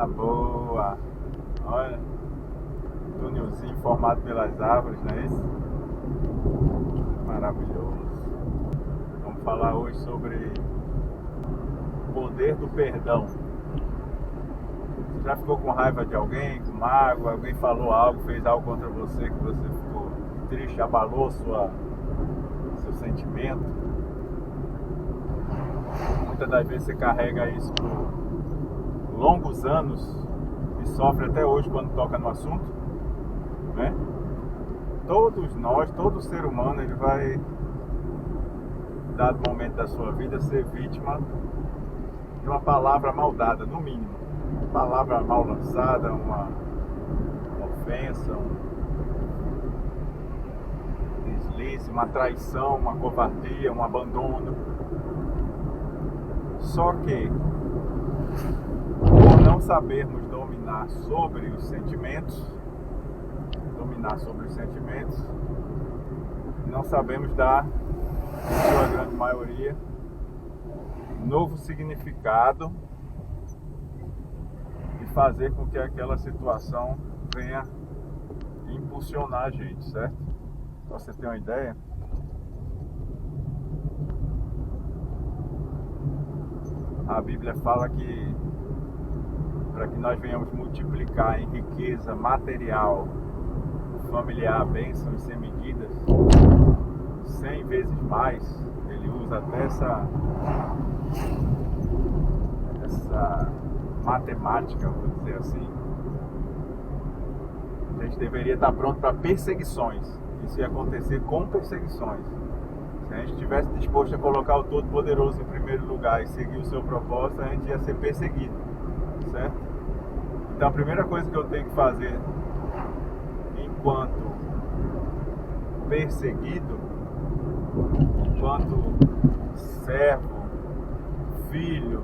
Boa! Olha, túnelzinho formado pelas árvores, não é isso? Maravilhoso. Vamos falar hoje sobre o poder do perdão. Você já ficou com raiva de alguém, com mágoa? Alguém falou algo, fez algo contra você que você ficou triste, abalou seu sentimento? Muitas das vezes você carrega isso por longos anos e sofre até hoje quando toca no assunto, né? Todos nós, todo ser humano, ele vai, dado momento da sua vida, ser vítima de uma palavra mal dada, no mínimo. Uma palavra mal lançada, uma ofensa, um deslize, uma traição, uma covardia, um abandono. Só que, por não sabermos dominar sobre os sentimentos, não sabemos dar, em sua grande maioria, novo significado e fazer com que aquela situação venha impulsionar a gente, certo? Pra você ter uma ideia, a Bíblia fala que para que nós venhamos multiplicar em riqueza material, familiar, bênçãos sem medidas, 100 vezes mais. Ele usa até essa matemática, vou dizer assim. A gente deveria estar pronto para perseguições. Isso ia acontecer com perseguições. Se a gente estivesse disposto a colocar o Todo-Poderoso em primeiro lugar e seguir o seu propósito, a gente ia ser perseguido, certo? Então a primeira coisa que eu tenho que fazer enquanto perseguido, enquanto servo, filho,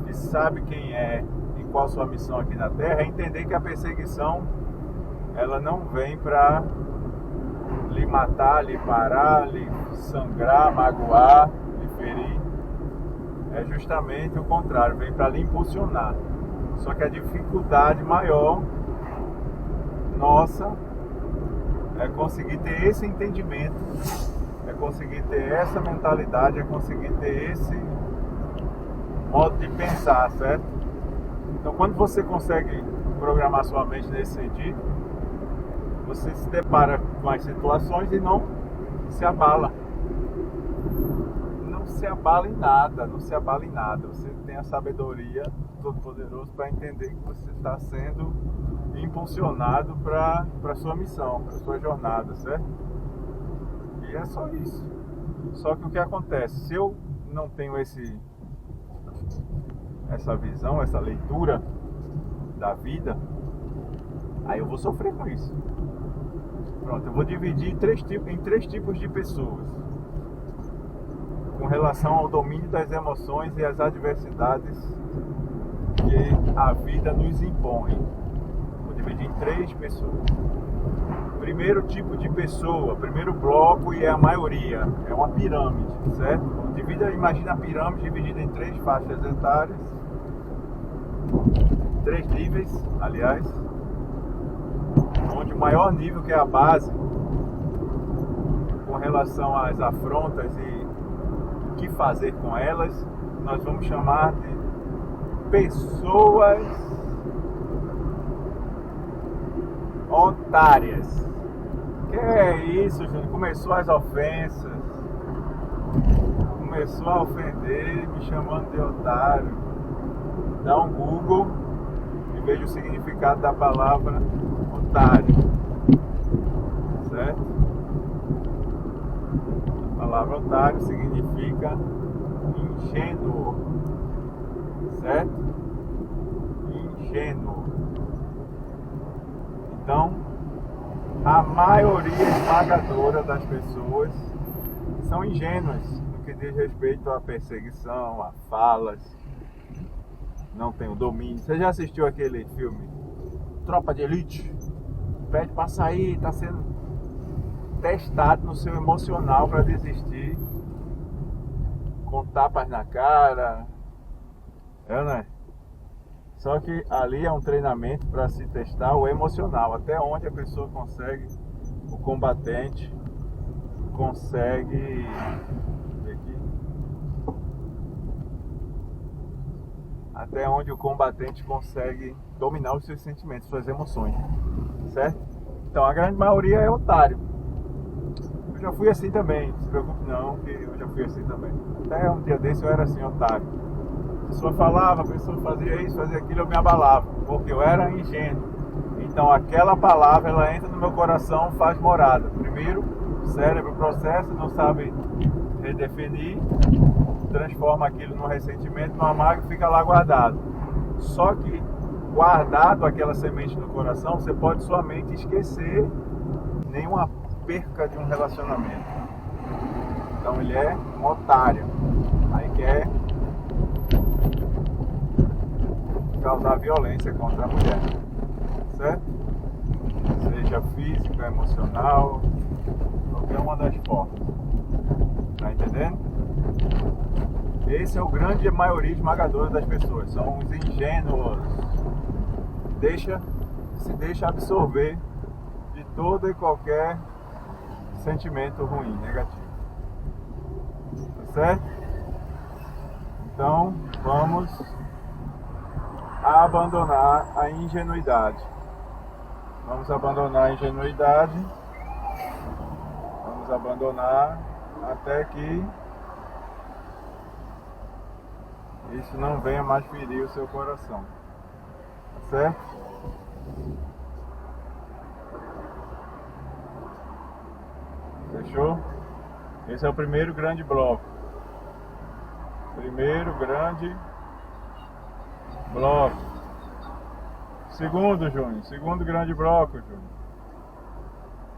que sabe quem é e qual sua missão aqui na Terra, é entender que a perseguição, ela não vem para lhe matar, lhe parar, lhe sangrar, magoar, lhe ferir. É justamente o contrário, vem para lhe impulsionar. Só que a dificuldade maior nossa é conseguir ter esse entendimento, é conseguir ter essa mentalidade, é conseguir ter esse modo de pensar, certo? Então, quando você consegue programar sua mente nesse sentido, você se depara com as situações e não se abala. Não se abala em nada, não se abala em nada. Você tem a sabedoria do Todo-Poderoso para entender que você está sendo impulsionado para a sua missão, para a sua jornada, certo? E é só isso. Só que o que acontece? Se eu não tenho essa visão, essa leitura da vida, aí eu vou sofrer com isso. Pronto, eu vou dividir em três tipos de pessoas com relação ao domínio das emoções e as adversidades que a vida nos impõe. Vou dividir em três pessoas. Primeiro tipo de pessoa, primeiro bloco, e é a maioria, é uma pirâmide, certo? Imagina a pirâmide dividida em três faixas etárias, três níveis, aliás, onde o maior nível, que é a base, com relação às afrontas e o que fazer com elas, nós vamos chamar de pessoas otárias. Que é isso, Júnior? Começou as ofensas, começou a ofender, me chamando de otário. Dá um Google e veja o significado da palavra otário, certo? A palavra otário significa ingênuo, certo? Ingênuo. Então, a maioria esmagadora das pessoas são ingênuas no que diz respeito à perseguição, a falas, não tem o domínio. Você já assistiu aquele filme Tropa de Elite? Pede pra sair, tá sendo testado no seu emocional para desistir, com tapas na cara, né? Só que ali é um treinamento para se testar o emocional, até onde a pessoa consegue, o combatente consegue, até onde o combatente consegue dominar os seus sentimentos, suas emoções, certo? Então a grande maioria é otário. Eu já fui assim também, não se preocupe não, que eu já fui assim também. Até um dia desse eu era assim, otário. A pessoa falava, a pessoa fazia isso, fazia aquilo, eu me abalava, porque eu era ingênuo. Então aquela palavra, ela entra no meu coração, faz morada. Primeiro, o cérebro processa, não sabe redefinir, transforma aquilo num ressentimento, numa mágoa e fica lá guardado. Só que guardado aquela semente no coração, você pode somente esquecer nenhuma perca de um relacionamento. Então ele é um otário. Aí quer causar violência contra a mulher, certo? Seja física, emocional, qualquer uma das formas. Tá entendendo? Esse é o grande maioria esmagadora das pessoas. São os ingênuos. Se deixa absorver de todo e qualquer sentimento ruim, negativo. Tá certo? Então, vamos abandonar a ingenuidade. Vamos abandonar a ingenuidade. Vamos abandonar até que isso não venha mais ferir o seu coração. Tá certo? Fechou? Esse é o primeiro grande bloco. Primeiro grande bloco. Segundo, Júnior. Segundo grande bloco, Júnior.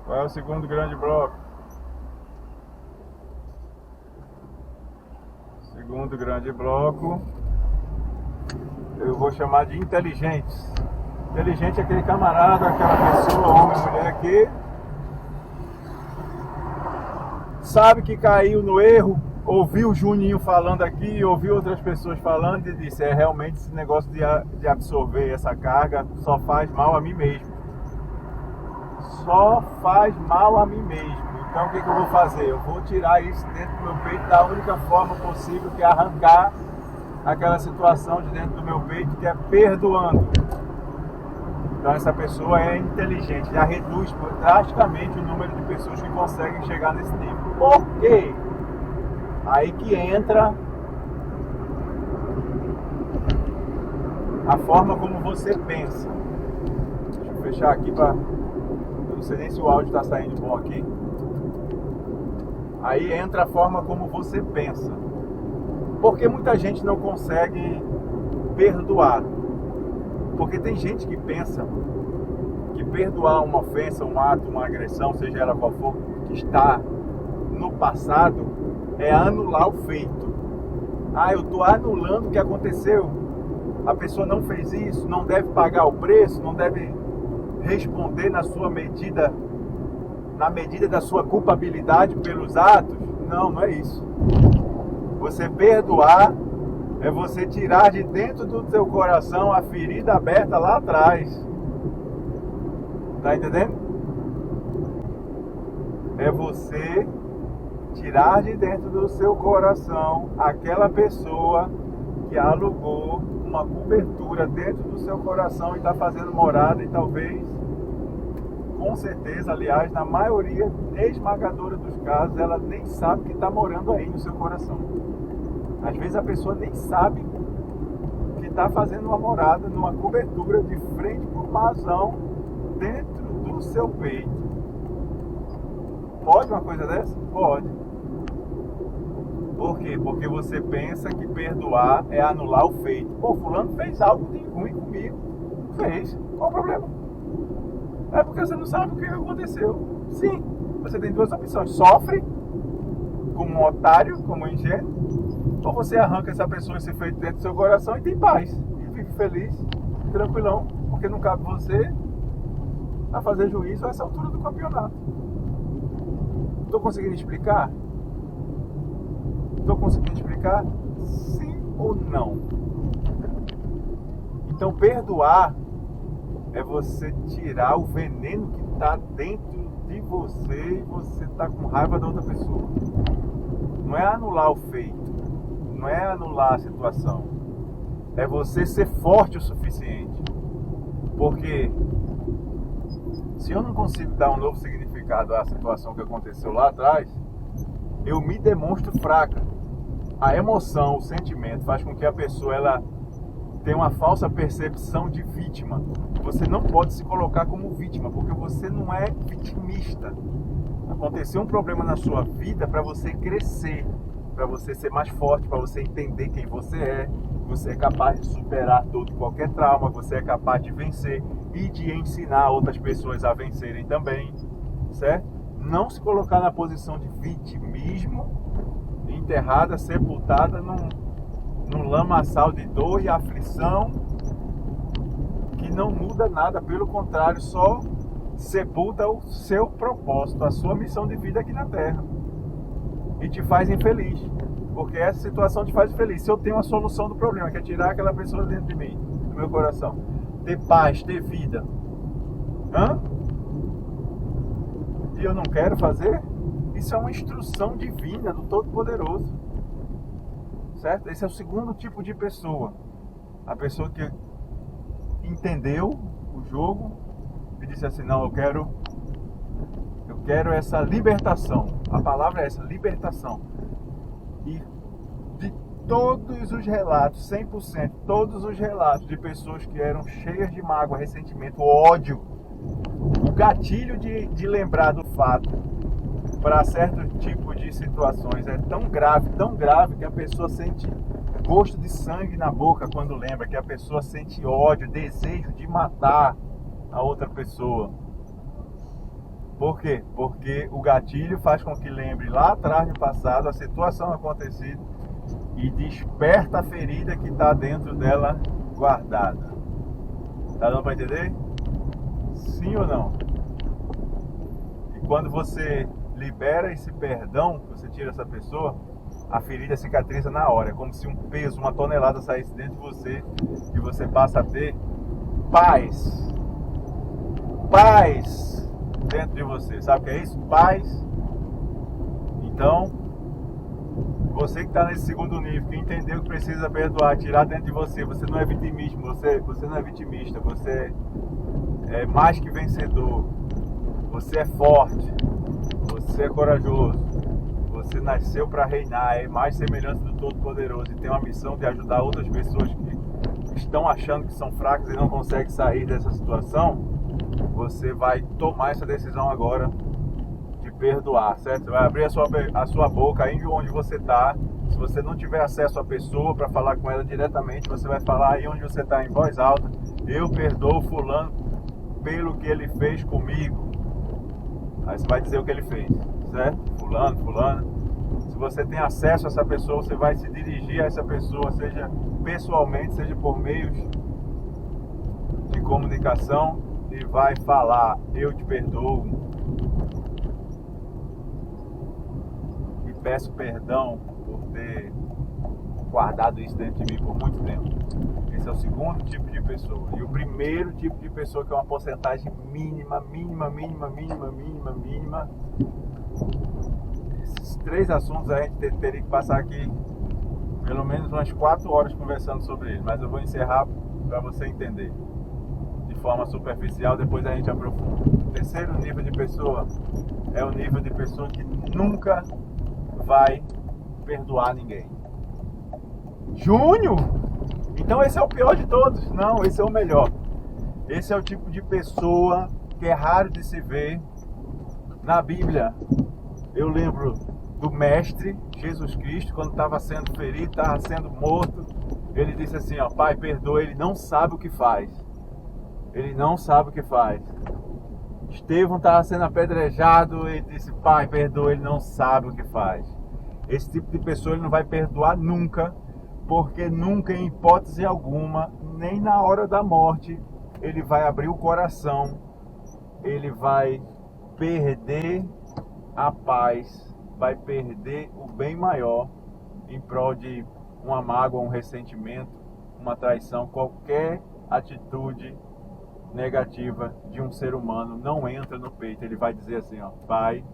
Qual é o segundo grande bloco? Segundo grande bloco, eu vou chamar de inteligentes. Inteligente é aquele camarada, aquela pessoa, homem ou mulher que sabe que caiu no erro, ouviu o Juninho falando aqui, ouviu outras pessoas falando e disse, realmente esse negócio de absorver essa carga só faz mal a mim mesmo. Só faz mal a mim mesmo. Então o que eu vou fazer? Eu vou tirar isso dentro do meu peito da única forma possível, que é arrancar aquela situação de dentro do meu peito, que é perdoando. Então essa pessoa é inteligente, já reduz drasticamente o número de pessoas que conseguem chegar nesse nível. Por quê? Aí que entra a forma como você pensa. Deixa eu fechar aqui para... Eu não sei nem se o áudio está saindo bom aqui. Aí entra a forma como você pensa. Porque muita gente não consegue perdoar. Porque tem gente que pensa que perdoar uma ofensa, um ato, uma agressão, seja ela qual for, que está no passado, é anular o feito. Eu estou anulando o que aconteceu. A pessoa não fez isso, não deve pagar o preço, não deve responder na sua medida, na medida da sua culpabilidade pelos atos. Não é isso. Você perdoar é você tirar de dentro do seu coração a ferida aberta lá atrás. Tá entendendo? É você tirar de dentro do seu coração aquela pessoa que alugou uma cobertura dentro do seu coração e está fazendo morada e talvez, com certeza, aliás, na maioria esmagadora dos casos, ela nem sabe que está morando aí no seu coração. Às vezes a pessoa nem sabe que está fazendo uma morada numa cobertura de frente para uma razão dentro do seu peito. Pode uma coisa dessa? Pode. Por quê? Porque você pensa que perdoar é anular o feito. Pô, fulano fez algo de ruim comigo. Fez. Qual o problema? É porque você não sabe o que aconteceu. Sim, você tem duas opções. Sofre como um otário, como um ingênuo, ou você arranca essa pessoa, esse feito dentro do seu coração e tem paz. E vive feliz, tranquilão, porque não cabe você a fazer juízo a essa altura do campeonato. Estou conseguindo explicar? Estou conseguindo explicar? Sim ou não? Então perdoar é você tirar o veneno que está dentro de você e você está com raiva da outra pessoa. Não é anular o feito, não é anular a situação, é você ser forte o suficiente. Porque se eu não consigo dar um novo significado à situação que aconteceu lá atrás, eu me demonstro fraca. A emoção, o sentimento faz com que a pessoa ela tenha uma falsa percepção de vítima. Você não pode se colocar como vítima, porque você não é vitimista. Aconteceu um problema na sua vida para você crescer, para você ser mais forte, para você entender quem você é capaz de superar todo qualquer trauma, você é capaz de vencer e de ensinar outras pessoas a vencerem também, certo? Não se colocar na posição de vitimismo, enterrada, sepultada num lamaçal de dor e aflição que não muda nada, pelo contrário, só sepulta o seu propósito, a sua missão de vida aqui na Terra e te faz infeliz, porque essa situação te faz infeliz. Se eu tenho a solução do problema, que é tirar aquela pessoa dentro de mim, do meu coração, ter paz, ter vida, e eu não quero fazer, isso é uma instrução divina do Todo-Poderoso, certo? Esse é o segundo tipo de pessoa, a pessoa que entendeu o jogo e disse assim, não, eu quero essa libertação. A palavra é essa, libertação. E de todos os relatos, 100%, todos os relatos de pessoas que eram cheias de mágoa, ressentimento, ódio, o gatilho de lembrar do fato para certo tipo de situações é tão grave que a pessoa sente gosto de sangue na boca quando lembra, que a pessoa sente ódio, desejo de matar a outra pessoa. Por quê? Porque o gatilho faz com que lembre lá atrás no passado a situação acontecida e desperta a ferida que está dentro dela guardada. Tá dando para entender? Sim ou não? E quando você libera esse perdão, você tira essa pessoa, a ferida cicatriza na hora. É como se um peso, uma tonelada saísse dentro de você e você passa a ter paz. Paz dentro de você. Sabe o que é isso? Paz. Então, você que está nesse segundo nível, que entendeu que precisa perdoar, tirar dentro de você, você não é vitimismo, você não é vitimista, você é mais que vencedor, você é forte, você é corajoso, você nasceu para reinar, é mais semelhante do Todo-Poderoso e tem uma missão de ajudar outras pessoas que estão achando que são fracas e não conseguem sair dessa situação. Você vai tomar essa decisão agora de perdoar, certo? Você vai abrir a sua boca aí onde você está. Se você não tiver acesso à pessoa para falar com ela diretamente, você vai falar aí onde você está em voz alta: eu perdoo fulano pelo que ele fez comigo. Aí você vai dizer o que ele fez, certo? Fulano. Se você tem acesso a essa pessoa, você vai se dirigir a essa pessoa, seja pessoalmente, seja por meios de comunicação, e vai falar: eu te perdoo e peço perdão por ter guardado isso dentro de mim por muito tempo. Esse é o segundo tipo de pessoa. E o primeiro tipo de pessoa, que é uma porcentagem mínima. Esses três assuntos a gente teria que passar aqui pelo menos umas 4 horas conversando sobre eles, mas eu vou encerrar para você entender de forma superficial, depois a gente aprofunda. O terceiro nível de pessoa é o nível de pessoa que nunca vai perdoar ninguém. Júnior? Então esse é o pior de todos? Não, esse é o melhor. Esse é o tipo de pessoa que é raro de se ver na Bíblia. Eu lembro do mestre Jesus Cristo, quando estava sendo ferido, estava sendo morto, ele disse assim, ó: Pai, perdoa, ele não sabe o que faz. Ele não sabe o que faz. Estevão estava sendo apedrejado, ele disse: Pai, perdoa, ele não sabe o que faz. Esse tipo de pessoa ele não vai perdoar nunca, porque nunca, em hipótese alguma, nem na hora da morte, ele vai abrir o coração, ele vai perder a paz, vai perder o bem maior em prol de uma mágoa, um ressentimento, uma traição, qualquer atitude negativa de um ser humano não entra no peito. Ele vai dizer assim, ó, Pai,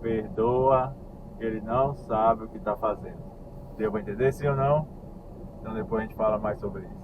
perdoa, ele não sabe o que está fazendo. Deu para entender, sim ou não? Então depois a gente fala mais sobre isso.